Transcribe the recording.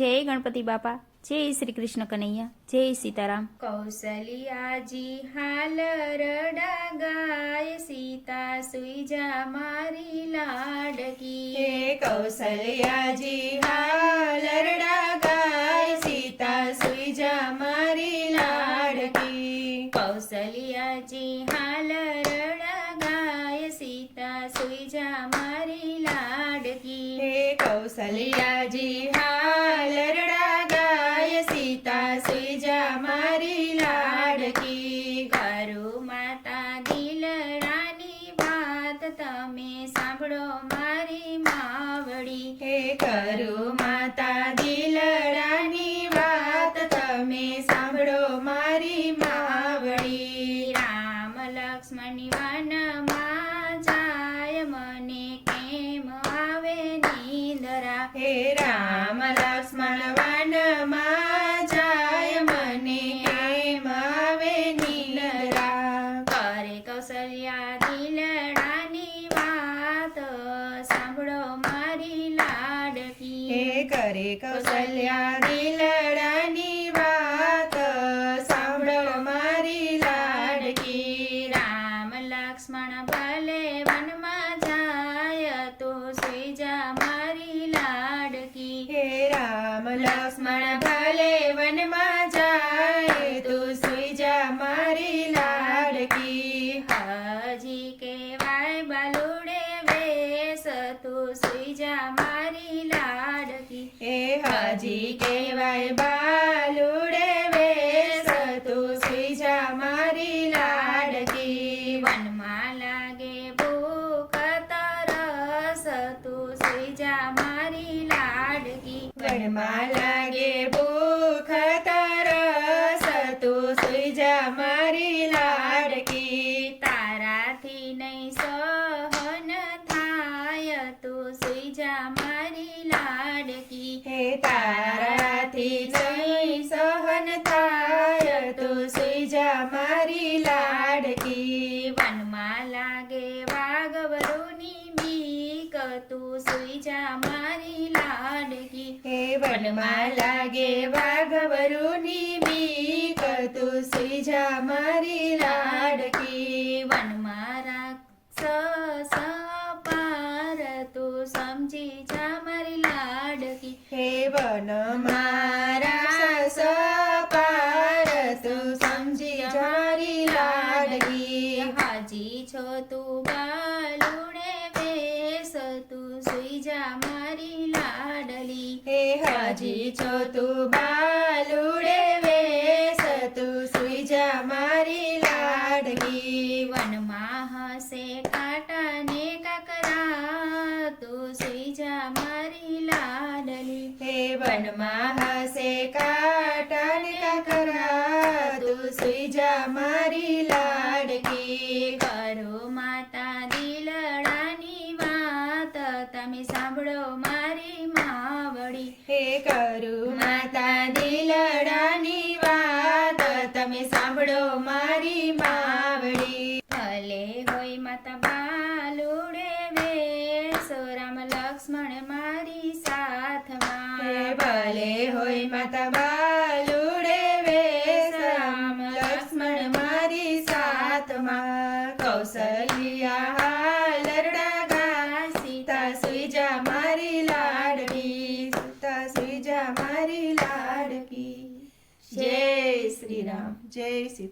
જય ગણપતિ બાપા, જય શ્રી કૃષ્ણ કનૈયા, જય સીતારામ। કૌશલ્યાજી હાલ રડા ગાય, સીતા સુઈ જા મારી લાડકી। હે કૌશલ્યાજી હાલ રડા ગાય, સીતા સુઈ જા મારી લાડકી। કૌશલ્યાજી હાલ રડા ગાય, સીતા સુઈ જા મારી લાડકી। હે કૌશલ્યાજી હાલ રડા ગાય, સીતા સુઈ જા મારી લાડકી। કરું માતા દિલડાની વાત, તમે સાંભળો મારી માવડી। હે કરું માતા દિલડાની વાત, તમે સાંભળો મારી માવડી। રામ લક્ષ્મણની વનમાં જાય, મને કેમ આવે નિંદરા। હે રામ લક્ષ્મણ વનમાં જાય, મને કેમ આવે નિંદરા। કરે કૌશલ્યા દિલડાની વાત, સાંભળો મારી લાડકી। હે કરે કૌશલ્યા દિલડાની વાત, સાંભળો મારી લાડકી। રામ લક્ષ્મણ ભલે વનમાં જાય, તો સુઈ જા મારી લાડકી। હે રામ લક્ષ્મણ ભલે વનમાં જાય, તું સુઈ જા મારી લાડકી। હજી કેવાય બાલુડે વેશ, તું સુઈ જા મારી લાડકી। હે હજી કેવાય બાલુડે વેશ, તું સુઈ જા મારી લાડકી। વનમાં લાગે ભૂખ તરસ, તું સુઈ જા મારી લાડકી। વનમાં લાગે ભૂખ તરસ, તું સુઈ જા મારી લાડકી। તારાથી નહીં સહન થાય, તું સુઈ જા મારી લાડકી। હે તારાથી નહીં સહન થાય, તું સુઈ જા મારી લાડકી। વનમાં લાગે વાઘવરુની બીક, તું સુઈ જા મારી લાડકી। હે વનમાં લાગે વાઘવરુની બીક, તું સુઈ જા મારી લાડકી। વનમાં રાક્ષસ પાર, તું સમજી જા મારી લાડકી। હે વનમાં રાક્ષસ પાર, તું સમજી જા મારી લાડકી। હાજી છો તું બાલુડે વેશ, તું સુઈ જા મારી લાડલી। હે હાજી છો તું બાલુડે વેશ, તું સુઈ જા મારી લાડકી। વનમાં હસે કાંટા ને કાકરા, તું સુઈ જા મારી લાડલી। હે વનમાં હસે કાંટા ને કાકરા, તું સુઈ જા મારી લાડકી। કરો માતા દિલડાની વાત, તમે સાંભળો મારી માવડી। હે કરું માતા દિલડાની વાત, તમે સાંભળો મારી માવડી। ભલે હોય માતા બાલુડે વેશ, રામ લક્ષ્મણ મારી હે સાથમાં। ભલે હોય માતા બાલુડે વેશ, રામ લક્ષ્મણ મારી સાથમાં। કૌશલ્યા હાલ રડા ગાય, સીતા સુઈ જા મારી લાડકી। સીતા સુઈ જા મારી લાડકી। જય શ્રી રામ, જય સીતા।